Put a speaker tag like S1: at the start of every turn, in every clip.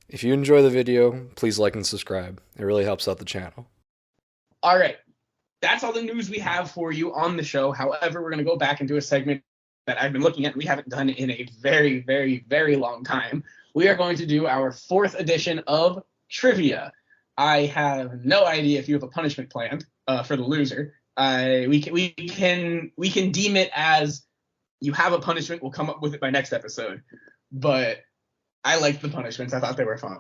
S1: If you enjoy the video, please like and subscribe. It really helps out the channel.
S2: All right. That's all the news we have for you on the show. However, we're going to go back and do a segment that I've been looking at. We haven't done in a very, very, very long time. We are going to do our fourth edition of trivia. I have no idea if you have a punishment planned for the loser. We can deem it as you have a punishment. We'll come up with it by next episode. But I liked the punishments. I thought they were fun.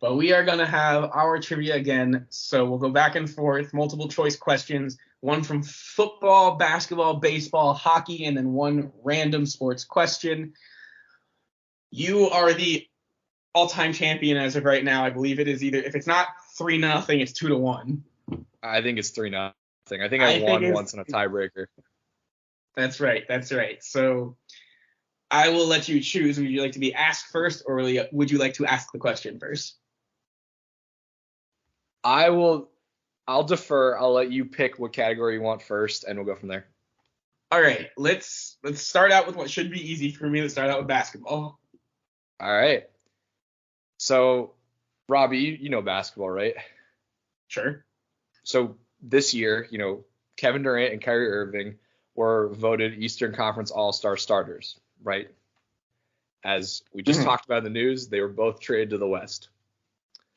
S2: But we are going to have our trivia again. So we'll go back and forth, multiple choice questions, one from football, basketball, baseball, hockey, and then one random sports question. You are the all-time champion as of right now. I believe it is either, if it's not 3-0, it's 2-1.
S1: I think it's 3-0. I think I won once in a tiebreaker.
S2: That's right. So I will let you choose. Would you like to be asked first, or would you like to ask the question first?
S1: I'll defer. I'll let you pick what category you want first, and we'll go from there.
S2: All right. Let's start out with what should be easy for me. Let's start out with basketball.
S1: All right. So, Robbie, you know basketball, right?
S2: Sure.
S1: So this year, Kevin Durant and Kyrie Irving were voted Eastern Conference All-Star starters, right? As we just talked about in the news, they were both traded to the West.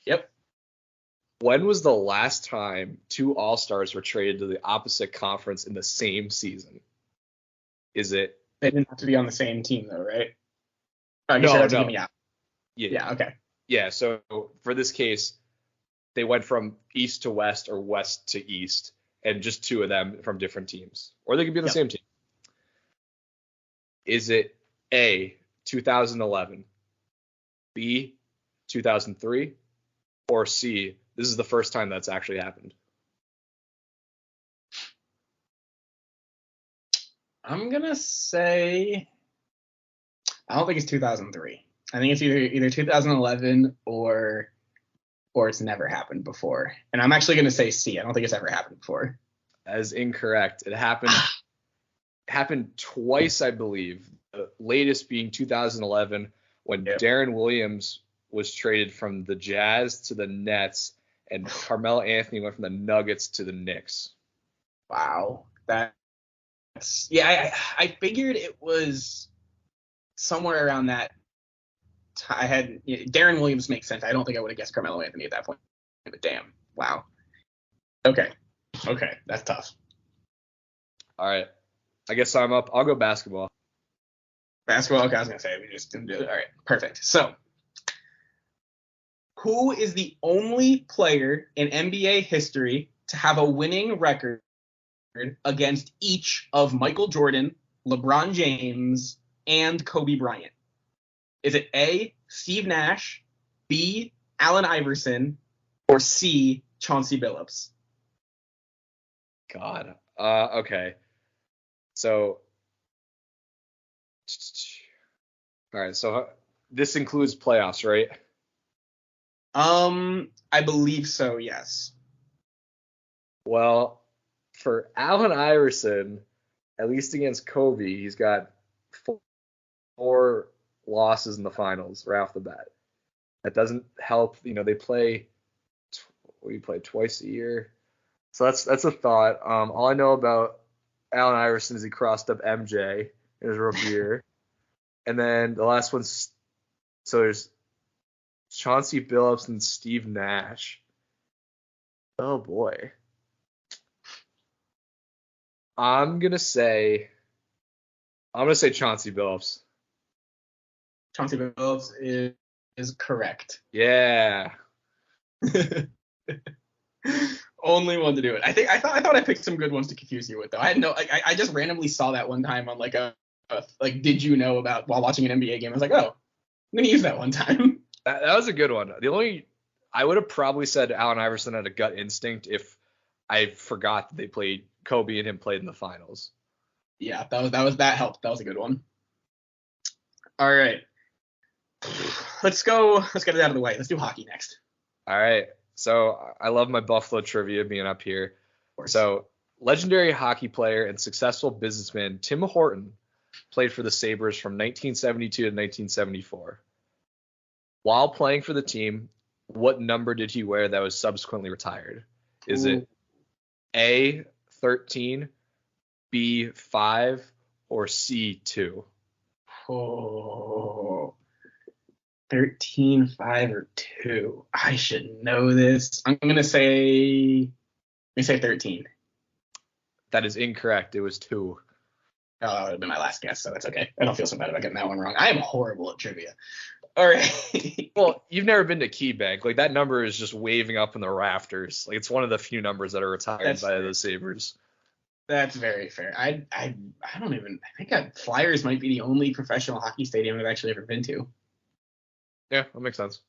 S2: Yep.
S1: When was the last time two All-Stars were traded to the opposite conference in the same season? Is it?
S2: They didn't have to be on the same team, though, right? I
S1: guess
S2: you have to give me out.
S1: Yeah.
S2: Okay.
S1: Yeah. So for this case, they went from East to West or West to East, and just two of them from different teams, or they could be on the same team. Is it A, 2011, B, 2003, or C, this is the first time that's actually happened?
S2: I'm going to say I don't think it's 2003. I think it's either 2011 or it's never happened before. And I'm actually going to say C. I don't think it's ever happened before.
S1: That is incorrect. It happened twice, I believe. The latest being 2011, when Darren Williams was traded from the Jazz to the Nets, and Carmelo Anthony went from the Nuggets to the Knicks.
S2: Wow. That's I figured it was somewhere around that. I had Darren Williams makes sense. I don't think I would have guessed Carmelo Anthony at that point. But damn. Wow. Okay, that's tough.
S1: All right. I guess I'm up. I'll go basketball.
S2: Basketball? Okay, I was going to say, we just didn't do it. All right, perfect. So, who is the only player in NBA history to have a winning record against each of Michael Jordan, LeBron James, and Kobe Bryant? Is it A, Steve Nash, B, Allen Iverson, or C, Chauncey Billups?
S1: God. Okay. So, all right. So this includes playoffs, right?
S2: I believe so. Yes.
S1: Well, for Allen Iverson, at least against Kobe, he's got four losses in the finals right off the bat. That doesn't help. They play. We play twice a year, so that's a thought. All I know about Allen Iverson is he crossed up MJ in his rookie year, and then the last one's so there's Chauncey Billups and Steve Nash. Oh boy. I'm gonna say Chauncey Billups.
S2: Chauncey Billups is correct.
S1: Yeah.
S2: Only one to do it. I thought I picked some good ones to confuse you with, though. I just randomly saw that one time on like a did you know about while watching an NBA game. I was like, oh, I'm gonna use that one time.
S1: That was a good one. I would have probably said Allen Iverson had a gut instinct if I forgot that they played Kobe and him played in the finals.
S2: Yeah, that helped. That was a good one. All right. Let's get it out of the way. Let's do hockey next.
S1: All right. So I love my Buffalo trivia being up here. So legendary hockey player and successful businessman Tim Horton played for the Sabres from 1972 to 1974. While playing for the team, what number did he wear that was subsequently retired? Is it A, 13, B, 5, or C, 2?
S2: Oh, 13, 5, or 2. I should know this. I'm gonna say 13.
S1: That is incorrect. It was 2.
S2: Oh, that would have been my last guess, so that's okay. I don't feel so bad about getting that one wrong. I am horrible at trivia. All right.
S1: Well, you've never been to KeyBank. Like, that number is just waving up in the rafters. Like, it's one of the few numbers that are retired by the Sabres.
S2: That's very fair. I don't even. I think Flyers might be the only professional hockey stadium I've actually ever been to.
S1: Yeah, that makes sense.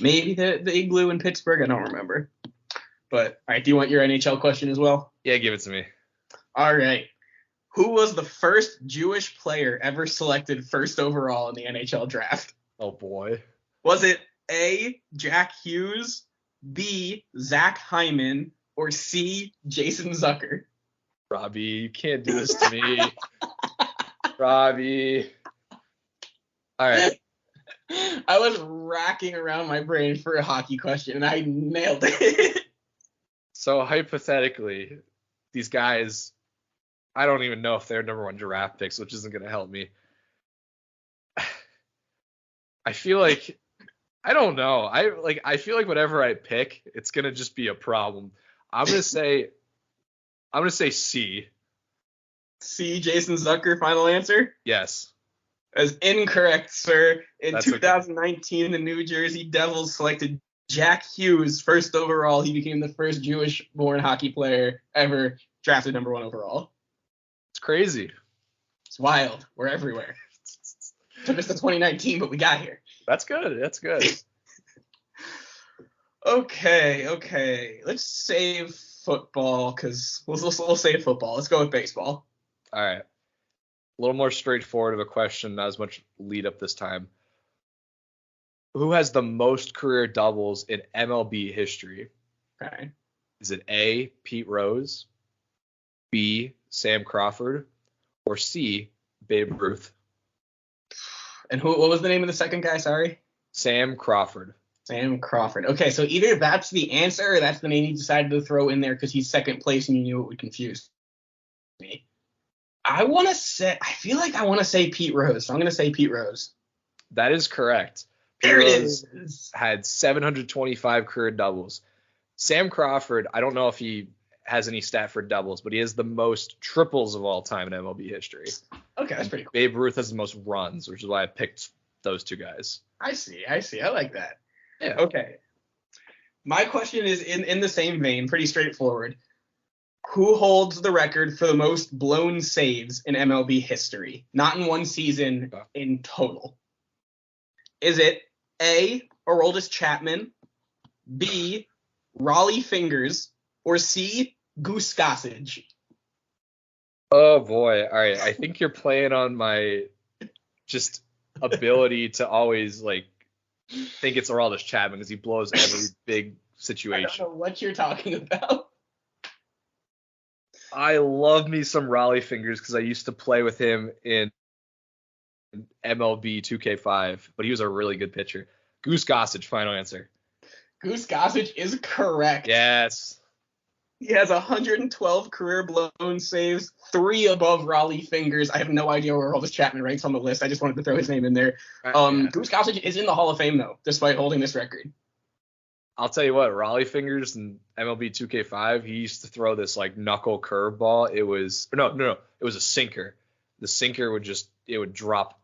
S2: Maybe the Igloo in Pittsburgh. I don't remember. But all right, do you want your NHL question as well?
S1: Yeah, give it to me.
S2: All right. Who was the first Jewish player ever selected first overall in the NHL draft?
S1: Oh boy.
S2: Was it A, Jack Hughes, B, Zach Hyman, or C, Jason Zucker?
S1: Robbie, you can't do this to me. Robbie. All right.
S2: I was racking around my brain for a hockey question, and I nailed it.
S1: So hypothetically, these guys, I don't even know if they're number 1 draft picks, which isn't going to help me. I feel like, I don't know. I feel like whatever I pick, it's going to just be a problem. I'm going to say C.
S2: C, Jason Zucker, final answer?
S1: Yes.
S2: As incorrect, sir. In
S1: That's
S2: 2019, okay. The New Jersey Devils selected Jack Hughes first overall. He became the first Jewish-born hockey player ever drafted number 1 overall.
S1: It's crazy.
S2: It's wild. We're everywhere. Took us to 2019, but we got here.
S1: That's good. That's good.
S2: Okay. Let's save football because we'll save football. Let's go with baseball.
S1: All right. A little more straightforward of a question, not as much lead up this time. Who has the most career doubles in MLB history?
S2: Okay.
S1: Is it A, Pete Rose, B, Sam Crawford, or C, Babe Ruth?
S2: And what was the name of the second guy? Sorry.
S1: Sam Crawford.
S2: Sam Crawford. Okay, so either that's the answer or that's the name you decided to throw in there because he's second place and you knew it would confuse me. I feel like I want to say Pete Rose, so I'm going to say Pete Rose.
S1: That is correct. Pete
S2: There it
S1: Rose
S2: is.
S1: had 725 career doubles. Sam Crawford, I don't know if he has any stat for doubles, but he has the most triples of all time in MLB history.
S2: Okay, that's pretty cool.
S1: Babe Ruth has the most runs, which is why I picked those two guys.
S2: I see. I like that.
S1: Yeah.
S2: Okay. My question is in the same vein, pretty straightforward. Who holds the record for the most blown saves in MLB history? Not in one season, in total. Is it A, Aroldis Chapman, B, Raleigh Fingers, or C, Goose Gossage?
S1: Oh boy. All right. I think you're playing on my just ability to always think it's Aroldis Chapman because he blows every big situation.
S2: I don't know what you're talking about.
S1: I love me some Raleigh Fingers because I used to play with him in MLB 2K5, but he was a really good pitcher. Goose Gossage, final answer.
S2: Goose Gossage is correct.
S1: Yes.
S2: He has 112 career blown saves, 3 above Raleigh Fingers. I have no idea where Aroldis Chapman ranks on the list. I just wanted to throw his name in there. Yeah. Goose Gossage is in the Hall of Fame, though, despite holding this record.
S1: I'll tell you what, Raleigh Fingers in MLB 2K5, he used to throw this knuckle curveball. It was it was a sinker. The sinker would drop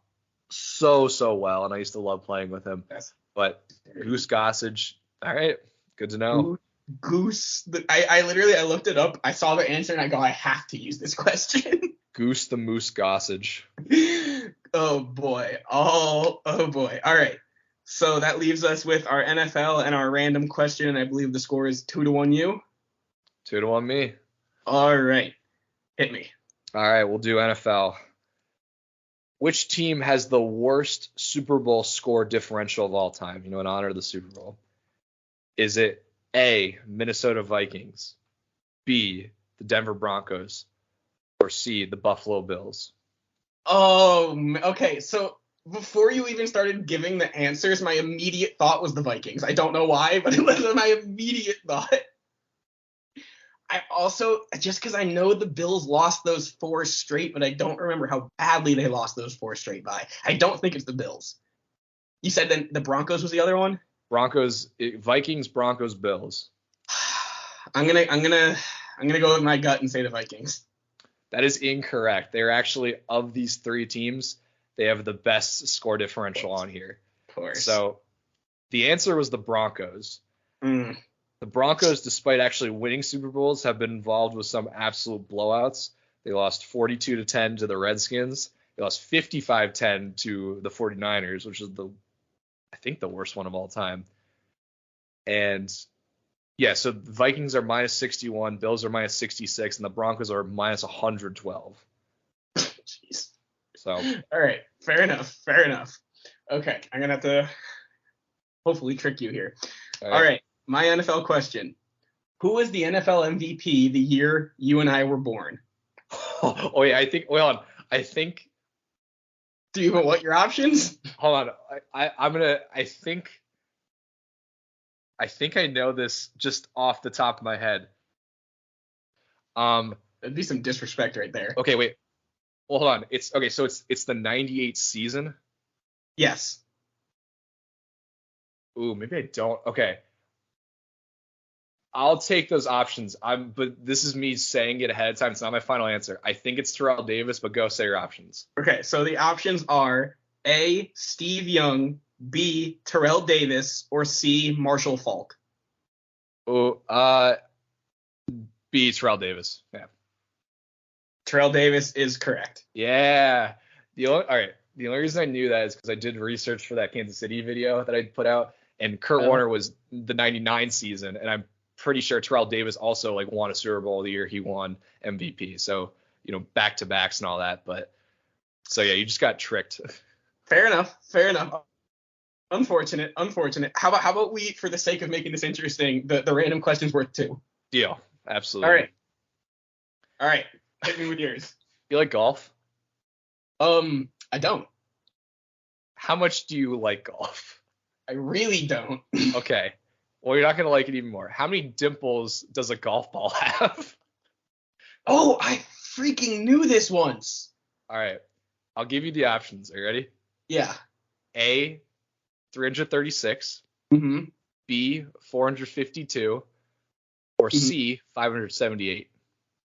S1: so well, and I used to love playing with him. Yes. But Goose Gossage, all right, good to know.
S2: Goose, I looked it up. I saw the answer and I go, I have to use this question.
S1: Goose the Moose Gossage.
S2: Oh boy. All right. So that leaves us with our NFL and our random question, and I believe the score is 2-1 you.
S1: 2-1 me.
S2: All right. Hit me.
S1: All right, we'll do NFL. Which team has the worst Super Bowl score differential of all time? In honor of the Super Bowl. Is it A, Minnesota Vikings, B, the Denver Broncos, or C, the Buffalo Bills?
S2: Oh, okay. So before you even started giving the answers, my immediate thought was the Vikings. I don't know why, but it was my immediate thought. I also, just because I know the Bills lost those 4 straight, but I don't remember how badly they lost those 4 straight by. I don't think it's the Bills. You said then the Broncos was the other one?
S1: Vikings, Broncos, Bills.
S2: I'm gonna go with my gut and say the Vikings.
S1: That is incorrect. They're actually, of these 3 teams, they have the best score differential on here.
S2: Of course.
S1: So the answer was the Broncos.
S2: Mm.
S1: The Broncos, despite actually winning Super Bowls, have been involved with some absolute blowouts. They lost 42-10 to the Redskins. They lost 55-10 to the 49ers, which is I think the worst one of all time. And yeah, so the Vikings are minus 61, Bills are minus 66, and the Broncos are minus 112.
S2: Jeez.
S1: So
S2: all right, fair enough. Okay, I'm gonna have to hopefully trick you here. All right, my NFL question: who was the NFL MVP the year you and I were born?
S1: Oh yeah, I think. Hold on, I think.
S2: Do you even want your options?
S1: Hold on, I think I know this just off the top of my head.
S2: That'd be some disrespect right there.
S1: Okay, wait. Well, hold on. It's okay. So it's the '98 season.
S2: Yes.
S1: Ooh, maybe I don't. Okay. I'll take those options. But this is me saying it ahead of time. It's not my final answer. I think it's Terrell Davis, but go say your options.
S2: Okay, so the options are A, Steve Young, B, Terrell Davis, or C, Marshall Faulk.
S1: Oh, B, Terrell Davis. Yeah.
S2: Terrell Davis is correct.
S1: Yeah. All right. The only reason I knew that is because I did research for that Kansas City video that I put out, and Kurt Warner was the '99 season, and I'm pretty sure Terrell Davis also won a Super Bowl the year he won MVP. So back to backs and all that. But so yeah, you just got tricked.
S2: Fair enough. Unfortunate. How about we, for the sake of making this interesting, the random questions worth 2?
S1: Deal. Absolutely.
S2: All right. Hit me with yours.
S1: You like golf?
S2: I don't.
S1: How much do you like golf?
S2: I really don't.
S1: Okay. Well, you're not going to like it even more. How many dimples does a golf ball have?
S2: Oh, I freaking knew this once.
S1: All right. I'll give you the options. Are you ready?
S2: Yeah.
S1: A, 336.
S2: Mm-hmm.
S1: B, 452. Or C, 578.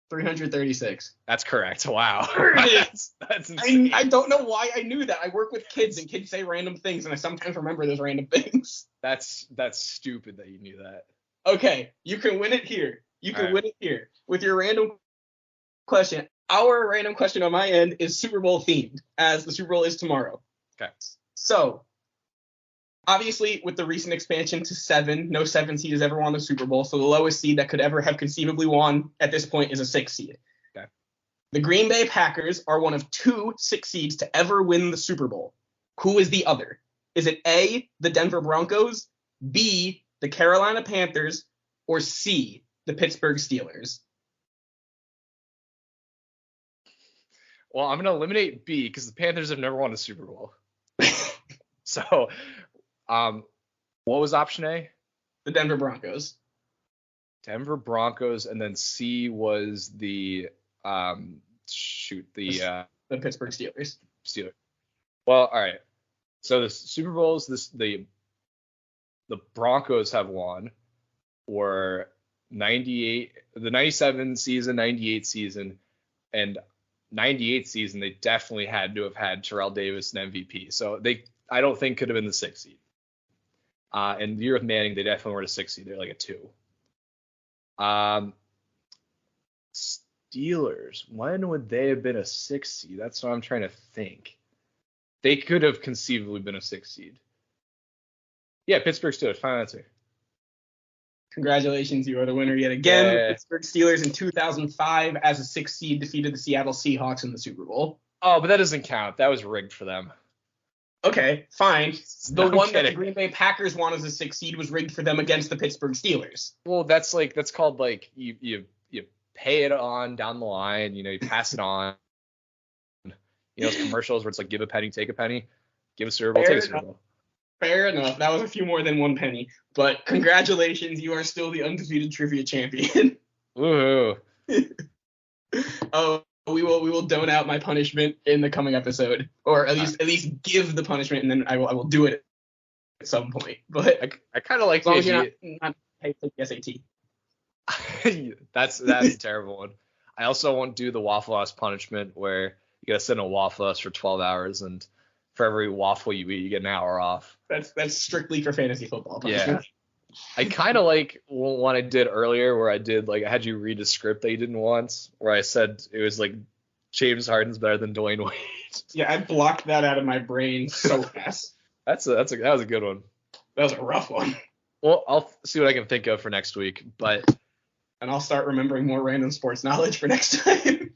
S2: 336.
S1: That's correct. Wow. That's
S2: insane. I don't know why I knew that. I work with kids, and kids say random things, and I sometimes remember those random things.
S1: That's stupid that you knew that.
S2: Okay, you can win it here. Win it here with your random question. Our random question on my end is Super Bowl themed, as the Super Bowl is tomorrow.
S1: Okay.
S2: So, obviously, with the recent expansion to 7, no 7 seed has ever won the Super Bowl, so the lowest seed that could ever have conceivably won at this point is a 6 seed.
S1: Okay.
S2: The Green Bay Packers are one of 2 6 seeds to ever win the Super Bowl. Who is the other? Is it A, the Denver Broncos, B, the Carolina Panthers, or C, the Pittsburgh Steelers?
S1: Well, I'm going to eliminate B because the Panthers have never won a Super Bowl. So, what was option A?
S2: The Denver Broncos.
S1: Denver Broncos, and then C was the the
S2: Pittsburgh Steelers.
S1: Well, all right. So the Super Bowls the Broncos have won were 98, the 97 season, 98 season, and 98 season they definitely had to have had Terrell Davis an MVP. So I don't think could have been the 6 seed. And the year with Manning, they definitely were a 6 seed. They're like a 2. Steelers, when would they have been a 6 seed? That's what I'm trying to think. They could have conceivably been a 6 seed. Yeah, Pittsburgh Steelers, final answer.
S2: Congratulations, you are the winner yet again. Yeah. Pittsburgh Steelers in 2005 as a 6 seed defeated the Seattle Seahawks in the Super Bowl.
S1: Oh, but that doesn't count. That was rigged for them.
S2: Okay, fine. The one that the Green Bay Packers won as a 6 seed was rigged for them against the Pittsburgh Steelers.
S1: Well, that's called you pay it on down the line, you pass it on. Those commercials where it's like give a penny, take a penny. Give a Super Bowl, take a Super Bowl.
S2: Fair enough. That was a few more than one penny. But congratulations, you are still the undefeated trivia champion.
S1: Woohoo.
S2: Oh, we will dole out my punishment in the coming episode, or at least give the punishment, and then I will do it at some point. But
S1: I kind of like
S2: as long
S1: the
S2: as you're
S1: idea.
S2: not take the SAT.
S1: That's a terrible one. I also won't do the Waffle House punishment where you gotta sit in a Waffle House for 12 hours, and for every waffle you eat, you get an hour off.
S2: That's strictly for fantasy football punishment.
S1: Yeah. I kind of like one I did earlier where I had you read a script that you didn't once, where I said it was like James Harden's better than Dwayne Wade.
S2: Yeah, I blocked that out of my brain so fast.
S1: That was a good one.
S2: That was a rough one.
S1: Well, I'll see what I can think of for next week, and
S2: I'll start remembering more random sports knowledge for next time.